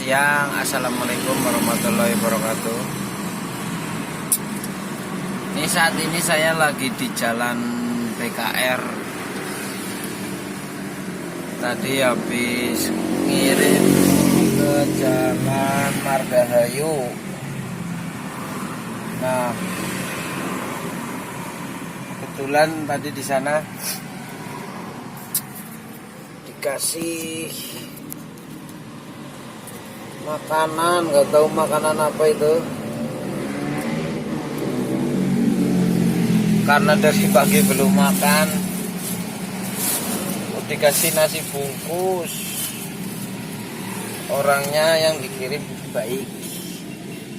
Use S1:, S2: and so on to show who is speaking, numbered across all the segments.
S1: siang. Assalamualaikum warahmatullahi wabarakatuh. Ini saat ini saya lagi di jalan BKR. Tadi habis ngirim ke jalan Margahayu. Nah, kebetulan tadi di sana dikasih makanan, nggak tahu makanan apa itu, karena dari pagi belum makan. Dikasih nasi bungkus, orangnya yang dikirim baik.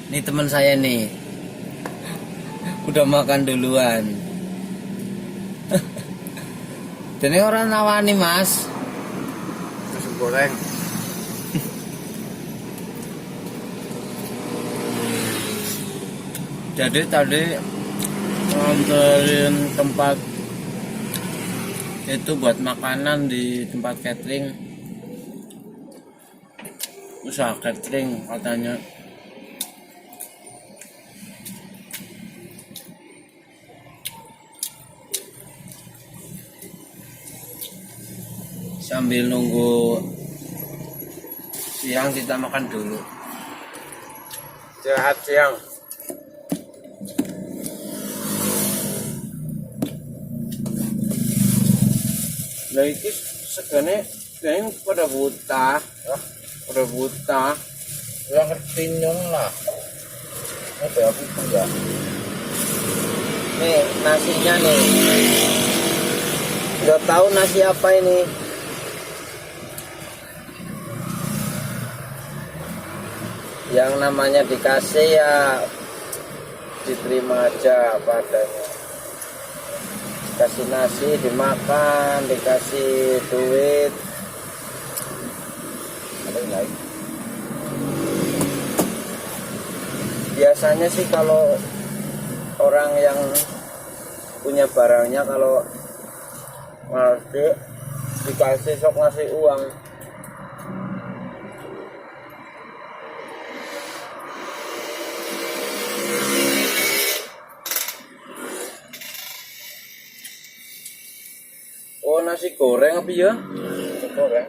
S1: Ini teman saya nih, udah makan duluan. Dan ini orang nawani mas, nasi goreng. Jadi tadi nganterin tempat itu buat makanan di tempat catering, usaha catering katanya. Sambil nunggu siang kita makan dulu. Sehat siang. Nah ini segane kayaknya pada buta,
S2: Ya ngerti nyong lah. Ada aku enggak.
S1: nih nasinya nih, nggak tahu nasi apa ini. Yang namanya dikasih ya diterima aja apa adanya. Dikasih nasi dimakan, dikasih duit, ada yang lain. Biasanya sih kalau orang yang punya barangnya, kalau ngasih dikasih sok ngasih uang. Oh, nasi goreng apa ya?
S2: Nasi goreng.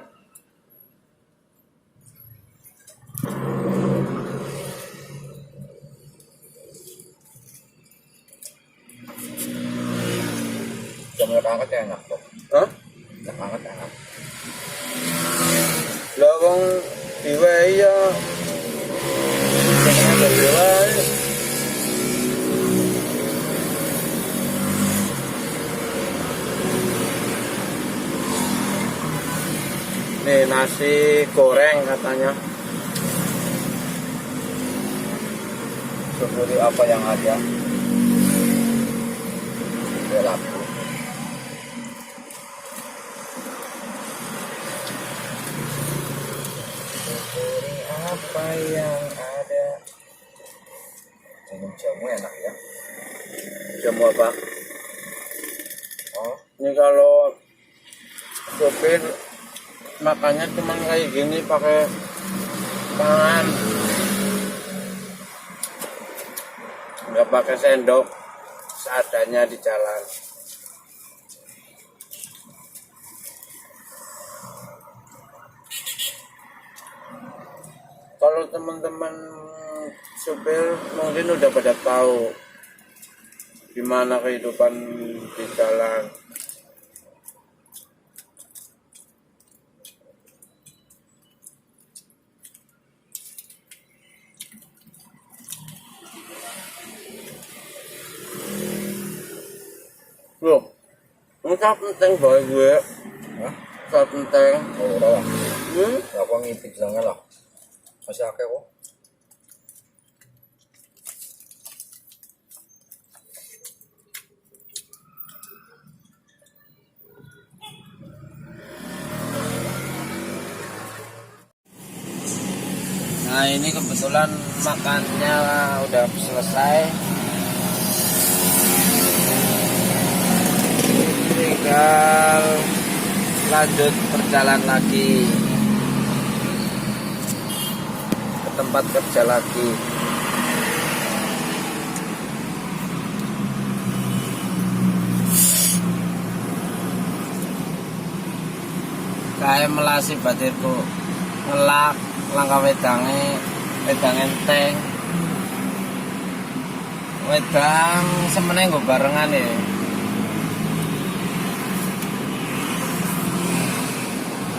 S2: Jamnya banget enak kok.
S1: Hah?
S2: Enak banget enak.
S1: Lah wong diwehi ya jangan ada diwehi. Nih nasi goreng katanya.
S2: Seperti apa yang ada. Gelap.
S1: Seperti apa yang ada.
S2: Minum jamu enak ya.
S1: Jamu apa?
S2: Oh,
S1: Ini kalau sopir makannya cuma kayak gini pakai tangan, nggak pakai sendok, seadanya di jalan. Kalau teman-teman supir mungkin udah pada tahu gimana kehidupan di jalan. Loh, enggak penting bae gue.
S2: hah?
S1: Enggak penting.
S2: Oh, ora lah.
S1: Hmm?
S2: Aku ngintip sange lah. Masih akeh kok.
S1: Nah ini kebetulan makannya udah selesai. Tinggal lanjut perjalanan lagi. tempat kerja lagi. Kayak melasi batirku ngelak langkah wedang enteng wedang semeneh nggo barengan ya.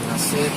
S1: Nasib